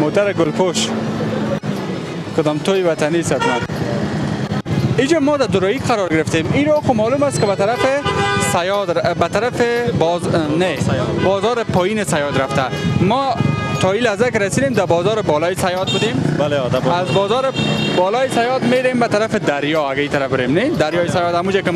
موتر گلپوش کدام توی وطنی است حتما. اینجا ما در دورایی قرار گرفتیم. این رو خب معلوم است که به طرف صیاد به طرف بازار پایین صیاد رفته. ما تا این لحظه که رسیدیم در بازار بالای صیاد بودیم. بله از بازار بالای صیاد میریم به طرف دریا. اگه این طرف بریم نه دریای صیاد همونجا که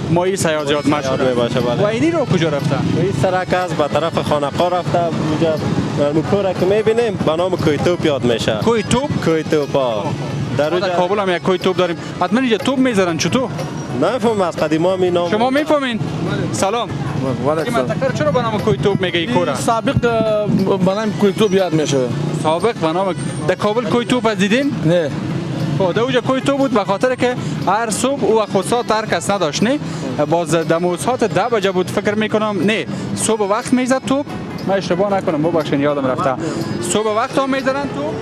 ماهی صیاد زیاد مشهور باشه. بله. و اینی رو کجا رفته؟ این سرک از به طرف خانقاه رفته. اونجا کوره که میبینیم به نام کوی توپ یاد میشه. کوی توپ؟ کوی توپ ها. در کابل هم یک کوی توپ داریم. حتما اینجا توپ میذارن چطور؟ نفهم از قدیما می نام. شما میفهمین؟ سلام. این منطقه چرا به نام کوی توپ میگه این کوره؟ سابق به نام کوی توپ یاد میشه. سابق به نام در کابل کوی توپ از دیدین؟ نه. خب اونجا کوی توپ بود به خاطر که هر صبح او خود ساعت هر کس نداشت نه. باز دم ساعت 10 بجه بود فکر میکنم نه صبح وقت میزد توپ. من اشتباه نکنم ببخشید یادم رفته. صبح وقت هم میزدن توپ.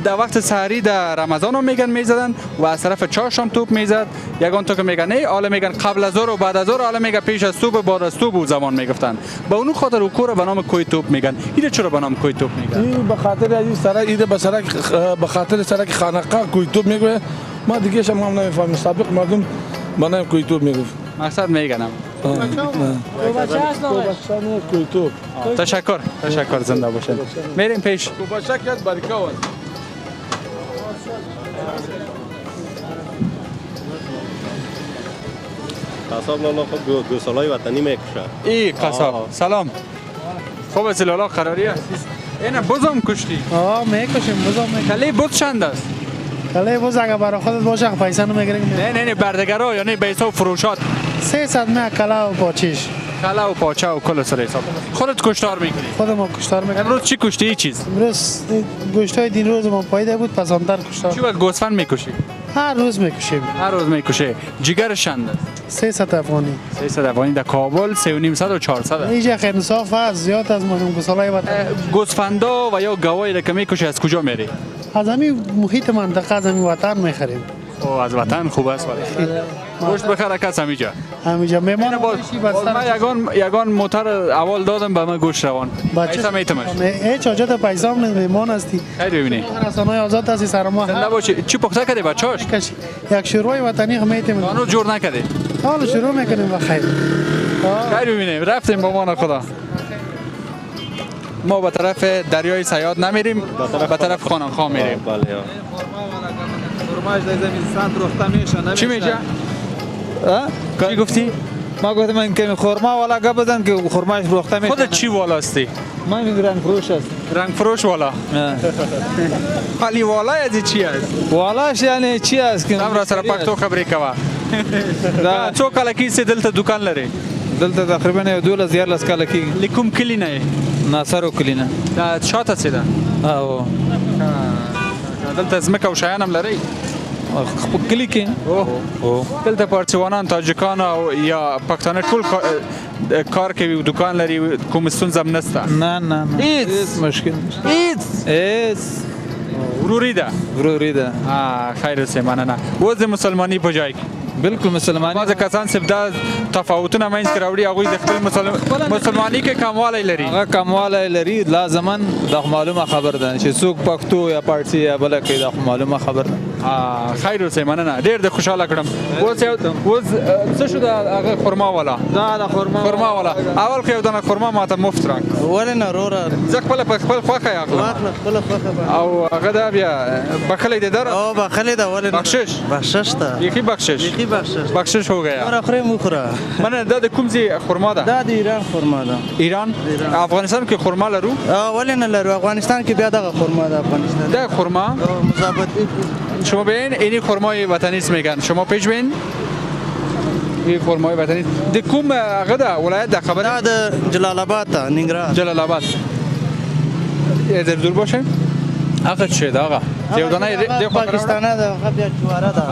در وقت سحری در رمضان هم میگن میزدن و از طرف چهارشام توپ میزد. یگان تو که میگن نه حالا میگن قبل از ظهر و بعد از ظهر حالا میگه پیش از صبح بعد از صبح زمان میگفتن. به اون خاطر او کوره به نام کوی توپ میگن. اینو چرا به نام کوی توپ میگن؟ این به خاطر این سرک ایده به سرک به خاطر سرک خانقاه کوی توپ میگه. ما دیگه شما هم نمیفهمیم. سابق مردم به نام کوی توپ میگفت. مقصد میگنم. تشکر زنده باشید. میریم پیش. کوباشک باریکاوان. قصاب لالا خود گوسالای وطنی میکشه. ای قصاب سلام. خوب است لالا قراری است. اینا بزم کشتی. میکشیم بزم. کلی بز چند است؟ کلی بز اگه برای خودت باشه پیسه نمیگیریم. نه بردگرا یعنی به حساب فروشات 300 می کلا و پاچیش. کلا و پاچه و کل سر حساب. خودت کشتار میکنی؟ خودم کشتار میکنم. امروز چی کشتی ای چیز؟ امروز گوشتای دین روز ما پایده بود پس آنتر کشتار. چی وقت گوسفند میکشی؟ هر روز میکشیم. هر روز میکشه. جگر چند است؟ 300 افغانی. 300 افغانی در کابل 3500 و 400. اینجا خیلی انصاف است زیاد از ما گوسالای وطن. گوسفندا و یا گوایی که میکشه از کجا میری؟ از همین محیط منطقه از همین وطن میخریم. او از وطن خوب است ولی. گوشت بخره کس همیجا. همیجا میمان باز من یگان موتر اول دادم به من گوشت روان. پیسه میتمش. هیچ حاجت پیسه هم میمان هستی. خیر ببینی. رسانه‌های آزاد هستی سر ما. زنده باشی. چی پخته کردی بچه‌اش؟ یک شروع وطنی هم میتیم. هنوز جور نکردی. حالا شروع میکنیم بخیر. خیر ببینیم رفتیم با مان خدا. ما به طرف دریای صیاد نمیریم به طرف خانقاه میریم. بله. خرماش در زمین سنت روخته میشه نمیشه. چی میشه؟ چی گفتی؟ ما گفتم این که خرما والا گپ بزن که خرماش روخته میشه. خودت چی والا هستی؟ من رنگ فروش است. رنگ فروش والا. حالی والا از چی است؟ والاش یعنی چی است که تم را سره پښتو خبرې کوه. دا څو کاله کیسې دلته دکان لري؟ دلته تقریبا 12 کاله کې لیکوم کلی نه ناصر کلینا. دا شاته څه ده؟ او دلته ځمکه او شیان هم لري؟ خپل کلی کې او دلته پارچوانان تاجکان او یا پښتانه ټول کار کوي او دکان لري کوم ستونزه هم نشته؟ نه هیڅ مشکل هیڅ وروري ده وروري خیر اوسې مننه. اوس د مسلمانۍ په ځای کې بالکل مسلمانۍ بعض کسان چې دا تفاوتونه منځ کې راوړي هغوی د خپل مسلمانۍ کې کموالی لري. هغه کموالی لري لازما د معلومه خبر ده چې څوک پښتو یا پارسي یا بل کې د معلومه خبر ده. خیر اوسې مننه ډېر د خوشحاله کړم. اوس څه شو د هغه خرما والا؟ دا د خرما والا اول خو یو دانه خرما ماته مفت راکړه. ولې نه وروره زه خپله په خپل خوښه یې اخلم او هغه دا بیا بخلی دی در او بخلی ده ولې بخشش ده بیخي بخشش हो गया اور خوري مخوره. من دا د کوم ځای خرما ده؟ دا د ایران خرما ده. ایران افغانستان کې خرما لرو؟ ولې نه لرو افغانستان کې بیا دغه خرما ده افغانستان. دا خرما مزابط شما ببین اینی خرمای وطنی است میگن. شما پیش ببین این خرمای وطنی د کوم هغه ده ولایت ده خبره؟ دا د جلال آباد ده ننګرهار. جلال آباد در دور باشه؟ هغه څه ده هغه؟ یو دانه د پاکستان ده هغه بیا چواره ده.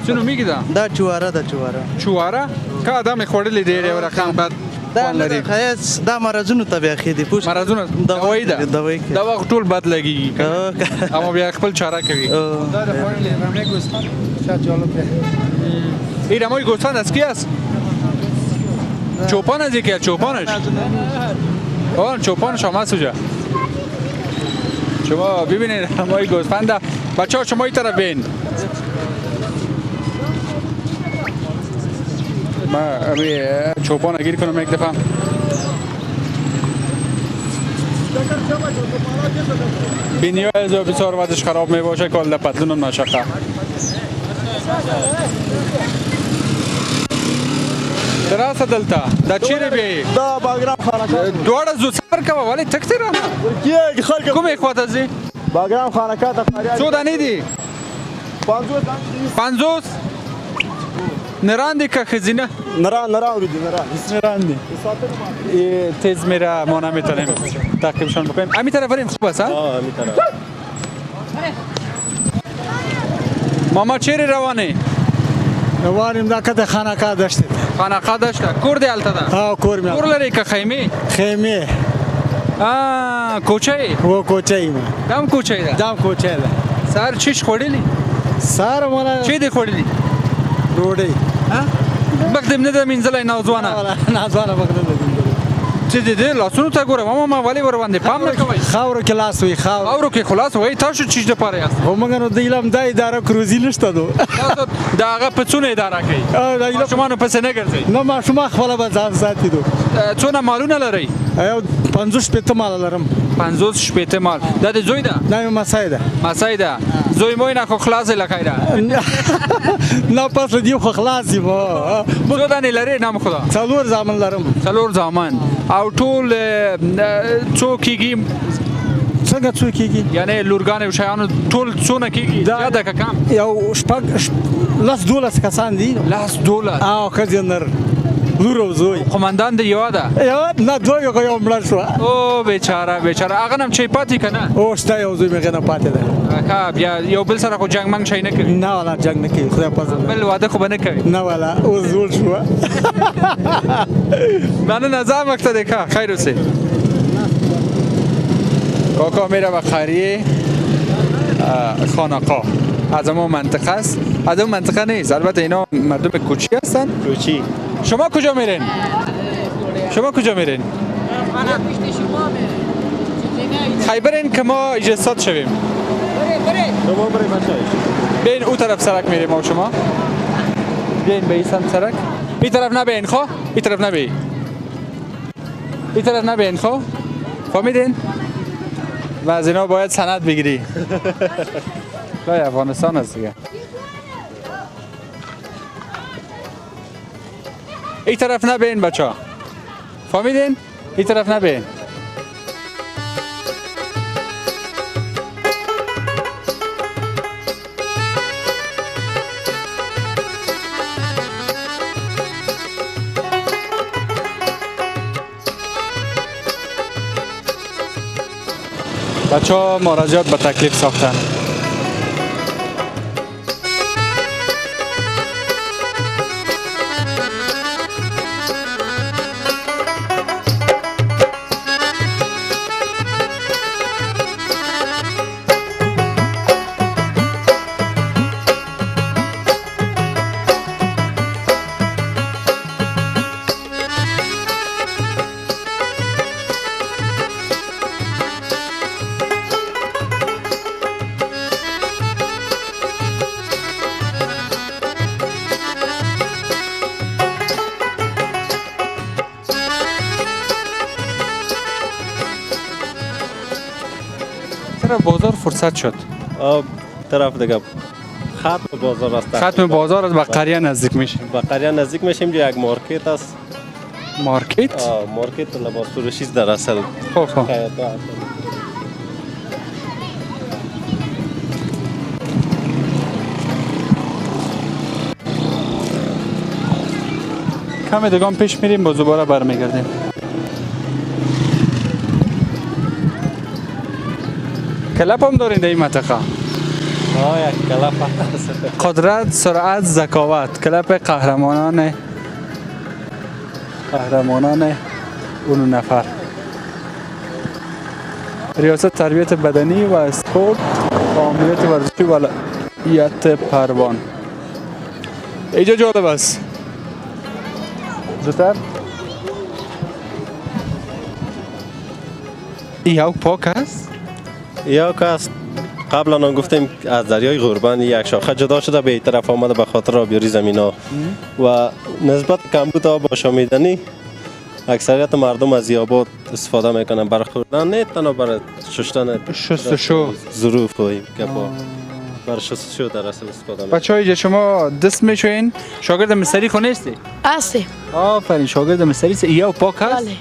څنګه میګی دا چواره ده چواره که آدم خوړلې ډېر یو رقم بد خوند لري. دا مرضونو ته بیا ښې دي پوه مرضونه دوایي ده دا وخت ټول بد لګي اما بیا خپل چاره کوي. دا د خوړلې رمې ګوسفند شاید جالب ده. این رمای گوسفند از کی است؟ چوپان از یکی از چوپانش؟ چوپانش هم هست اونجا. شما ببینید همای گوسفند بچه ها شما این طرف بین ما امی چوپان گیر کنم یک دفعه بینی از بسیار وقتش خراب می باشه که الله پتلونم نشقه درست دلتا دا چیره بی دا باگرام خانقاه دوار زود سفر که ولی تکتی را کی خلق کم اخوات ازی؟ باگرام خانقاه تا فریاد چو دانی دی؟ 50 نراندی که خزینه نران رو دی نران نراندی تیز میره ما نمیتونیم تعقیبشان بکنیم امی طرف بریم خوب است آه میتونم ماما چیری روانی؟ روانیم دا کده خانقاه داشتید خانقاه داشته کور دی التا ده ها کور می کور لري که خیمی؟ خیمه کوچه ای؟ و کوچه ایم دم کوچه ای ده دام کوچه ده سر چیش خوڑیلی؟ سار مولا چی دی خوڑیلی؟ روڑی بقدم نده منزل این نوزوانه نازوانا بغداد چی دیدی لاسونو تا ګوره ماما ولی ور باندې پام نه کوي خاورو کې لاس وي خاور اورو کې خلاص وای تاسو چیز د پاره یاست هم مګنو د علم د اداره کروزی نشته دو تاسو دا هغه په څونه اداره کوي دا علم شما پس نه ګرځي نو ما شما خپل به ځان ساتي دو څونه مالونه لري ایو 50 پته مال لرم 50 شپته مال دا د زوی ده نه ما سایده مسای ده زوی مو نه خو خلاص لکایره نه پس دی خو خلاصي ما زو دانی لري نام خدا څلور ځامن لرم څلور ځامن او ټول څوکیږي څنګه څو کیږي یعنی لورګان او شیانو ټول څونه کیږي زیاده که کم یو شپږ لاس دولس کسان دي لاس $. او خزینر لور او زوی قومندان دی یو ده یو نه دوی یو مړ شو او بیچاره هغه نم چي پاتې کنه او شته یو زوی مګنه پاتې ده ها بیا یو بل سره خو جنگ منګ شي نه کوي نه ولا جنگ نه کوي خدای پاک بل واده خو بنه کوي نه ولا او زول شو من نظام وقت دیکھا خیر اوسه کاکا میره و خریه خانقاه از اون منطقه است از اون منطقه نیست البته اینا مردم کوچی هستن کوچی شما کجا میرین خیبرین که ما اجازت شویم شما برای بچه‌اش بین او طرف سرک میریم ما و شما بین به این سمت سرک این طرف نبین خو این طرف نبین این طرف نبین خو فهمیدین و از اینا باید سند بگیری لای افغانستان است دیگه این طرف نبین بچه ها فهمیدین این طرف نبین بچه ها مراجعات به تکلیف ساختن چرا بازار فرصت شد طرف دیگه ختم بازار است ختم بازار از به قریه نزدیک میشه به قریه نزدیک میشیم یک مارکت است مارکت مارکت لباس فروشی در اصل خب خب کمی دگان پیش میریم با دوباره برمیگردیم کلپ هم دارین در این منطقه یک کلپ است قدرت سرعت ذکاوت کلپ قهرمانان اون نفر ریاست تربیت بدنی و اسپورت و عملیات ورزشی ولایت پروان اینجا جالب است زودتر این او پاک است یا کس قبلا هم گفتیم از دریای قربان یک شاخه جدا شده به این طرف آمده به خاطر آبیاری زمین ها و نسبت کمبود آب آشامیدنی اکثریت مردم از این آباد استفاده میکنن برای خوردن، نه تنها برای شستن شستشو. ظروف و این گپا، برای شستشو در اصل استفاده میکنن. بچه های شما دست میشوین شاگرد مستری خونه هستی؟ هستی. آفرین شاگرد مستری است. یا پاک هست؟ بله.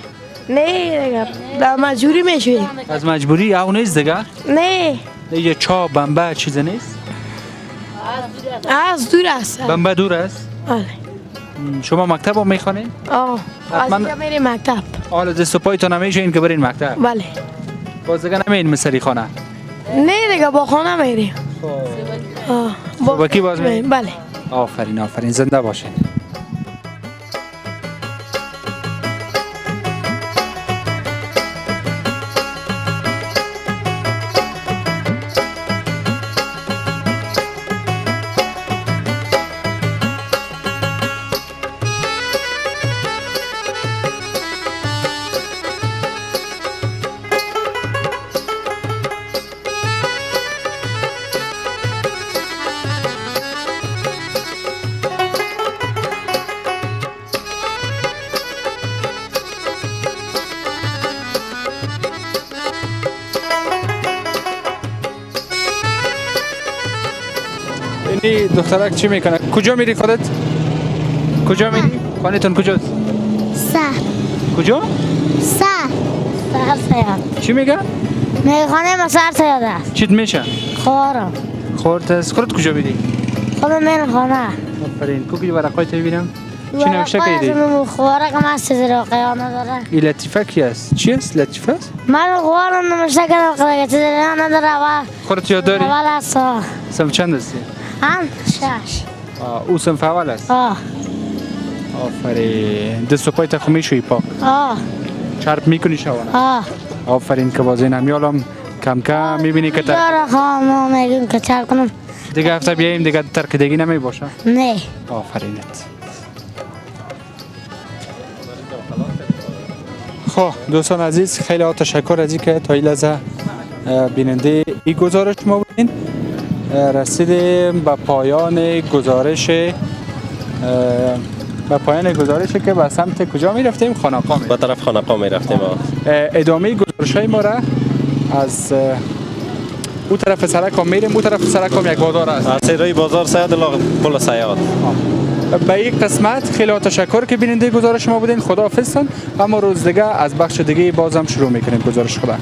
نه دیگه در مجبوری میشویم. از مجبوری او نیست دیگه؟ نه یه چا بنبه چیز نیست؟ از دور است. بنبه دور است؟ بله. شما مکتب هم میخوانین؟ از من- اینجا میریم مکتب. حالا دست و پایتون نمیشوین که برین مکتب؟ بله. باز دیگه نمین مستری خانه؟ نه دیگه با خانه میریم. با کی باز میریم؟ بله. آفرین آفرین زنده باشین. اینی دخترک چی میکنه؟ کجا میری خودت؟ کجا میری؟ خانهتون کجاست؟ سر کجا؟ سر سیاد چی میگه؟ میخانه ما سر سیاد است چیت میشه؟ خورم خورت است. خودت کجا میری؟ خودم من خانه آفرین کوکی ورقای تو ببینم. چی نوشته کردی؟ خواره که من چیزی رو قیانه داره این لطیفه کی است؟ چی است لطیفه است؟ من خوارم نمشته کردم که چیزی رو نداره و خودت یاد داری؟ اول است سنف چند هستی؟ هم شش او سنف اول است. آفرین دست و پایت خو میشوی پاک. چرب میکنی شوانه. آفرین که باز این همیالم کم کم میبینی که جارا خواهم ما میگیم که چرب کنم دیگه هفته بیاییم دیگه ترک دیگی نمی باشه. نه آفرینت. خب دوستان عزیز خیلی تشکر از اینکه تا این لحظه بیننده این گزارش ما بودین. رسیدیم به پایان گزارش که به سمت کجا می رفتیم؟ خانقاه به طرف خانقاه می رفتیم. ادامه گزارش های ما را از او طرف سرک هم میریم. او طرف سرک هم یک بازار است. از سیرای بازار سیاد لاغ پل سیاد. به این قسمت خیلی تشکر که بیننده گزارش ما بودین. خدا حافظتان. اما روز دیگه از بخش دیگه بازم شروع میکنیم گزارش. خدا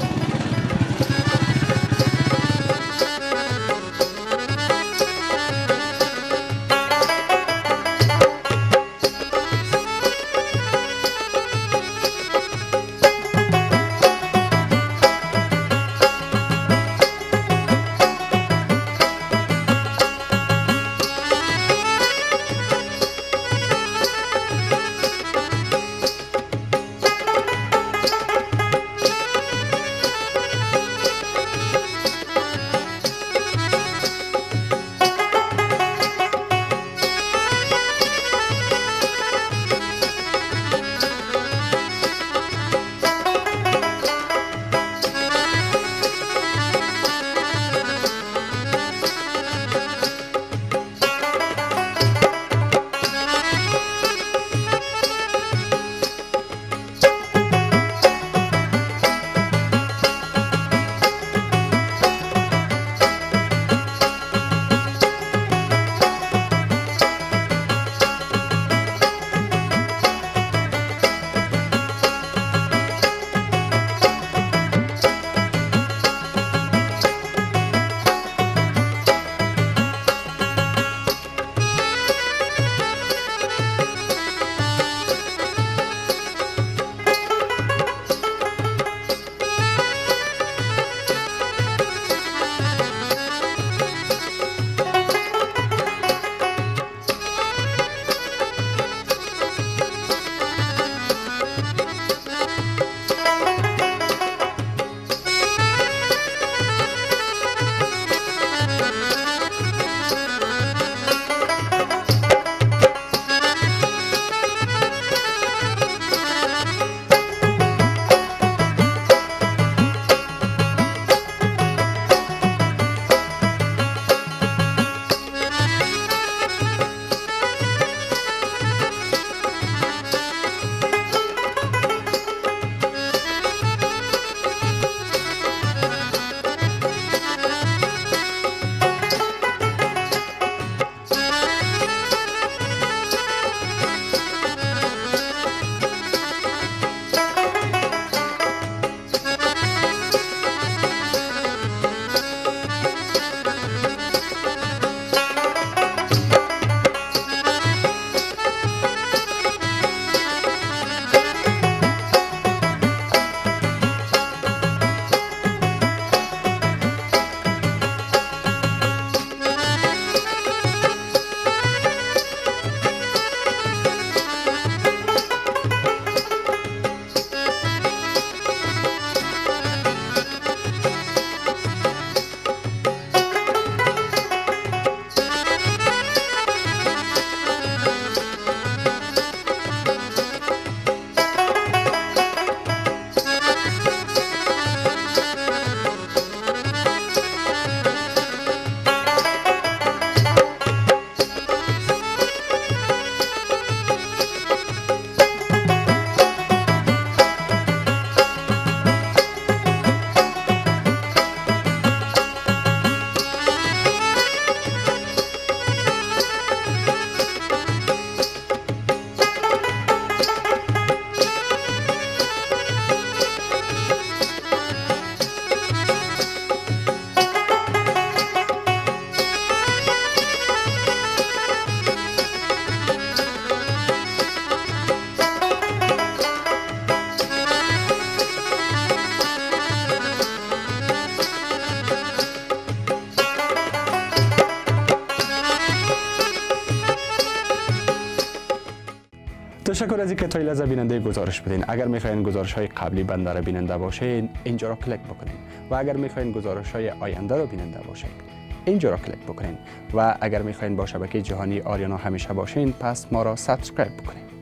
تشکر از اینکه تا این لحظه بیننده گزارش بودین. اگر میخواین گزارش های قبلی بنده را بیننده باشین اینجا را کلیک بکنین و اگر میخواین گزارش های آینده را بیننده باشین اینجا را کلیک بکنین و اگر میخواین با شبکه جهانی آریانا همیشه باشین پس ما را سابسکرایب بکنین.